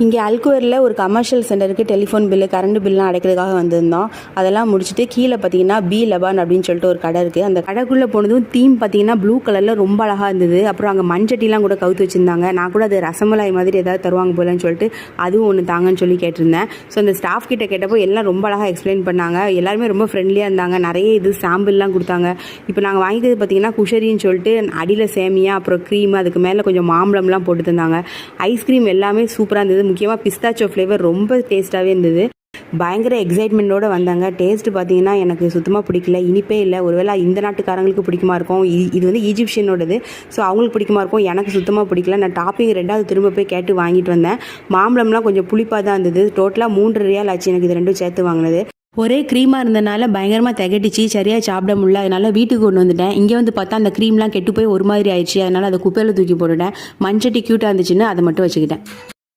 இங்கே அல்குவரில் ஒரு கமர்ஷியல் சென்டருக்கு டெலிஃபோன் பில்லு கரண்ட் பில்லாம் அடைக்கிறதுக்காக வந்திருந்தோம். அதெல்லாம் முடிச்சுட்டு கீழே பார்த்தீங்கன்னா B11 அப்படின்னு சொல்லிட்டு ஒரு கடை இருக்குது. அந்த கடைக்குள்ளே போனதும் தீம் பார்த்தீங்கன்னா ப்ளூ கலரில் ரொம்ப அழகாக இருந்தது. அப்புறம் அங்கே மண்சட்டிலாம் கூட கவுத்து வச்சுருந்தாங்க. நான் கூட அது ரசமலாய் மாதிரி ஏதாவது தருவாங்க போலன்னு சொல்லிட்டு அதுவும் ஒன்று தாங்கன்னு சொல்லி கேட்டிருந்தேன். ஸோ அந்த ஸ்டாஃப் கிட்ட கேட்டப்போ எல்லாம் ரொம்ப அழகாக எக்ஸ்பிளைன் பண்ணாங்க. எல்லாருமே ரொம்ப ஃப்ரெண்ட்லியாக இருந்தாங்க. நிறைய இது சாம்பிள்லாம் கொடுத்தாங்க. இப்போ நாங்கள் வாங்கிக்கிறது பார்த்தீங்கன்னா குஷரின்னு சொல்லிட்டு அடியில் சேமியா அப்புறம் க்ரீம் அதுக்கு மேலே கொஞ்சம் மாம்பழம்லாம் போட்டு தந்தாங்க. ஐஸ்கிரீம் எல்லாமே சூப்பராக இருந்தது. முக்கியமாக பிஸ்தாச்சோ ஃப்ளேவர் ரொம்ப டேஸ்ட்டாகவே இருந்தது. பயங்கர எக்ஸைட்மெண்ட்டோடு வந்தாங்க. டேஸ்ட்டு பார்த்தீங்கன்னா எனக்கு சுத்தமாக பிடிக்கல, இனிப்பே இல்லை. ஒருவேளை இந்த நாட்டுக்காரங்களுக்கு பிடிக்குமா இருக்கும். இது வந்து ஈஜிப்ஷியனோடது, ஸோ அவங்களுக்கு பிடிக்குமா இருக்கும். எனக்கு சுத்தமாக பிடிக்கல. நான் டாப்பிங் ரெண்டாவது திரும்ப போய் கேட்டு வாங்கிட்டு வந்தேன். மாம்பழம்லாம் கொஞ்சம் புளிப்பாக தான் இருந்தது. டோட்டலாக 3 ரியால் ஆச்சு எனக்கு இது ரெண்டும் சேர்த்து வாங்கினது. ஒரே க்ரீமாக இருந்தனால பயங்கரமாக திகட்டிச்சு, சரியாக சாப்பிட முடியல. அதனால் வீட்டுக்கு கொண்டு வந்துட்டேன். இங்கே வந்து பார்த்தா அந்த க்ரீம்லாம் கெட்டு போய் ஒரு மாதிரி ஆயிடுச்சு. அதனால் அதை குப்பையில் தூக்கி போட்டுட்டேன். மண்சட்டி க்யூட்டாக இருந்துச்சுன்னு அதை மட்டும் வச்சுக்கிட்டேன்.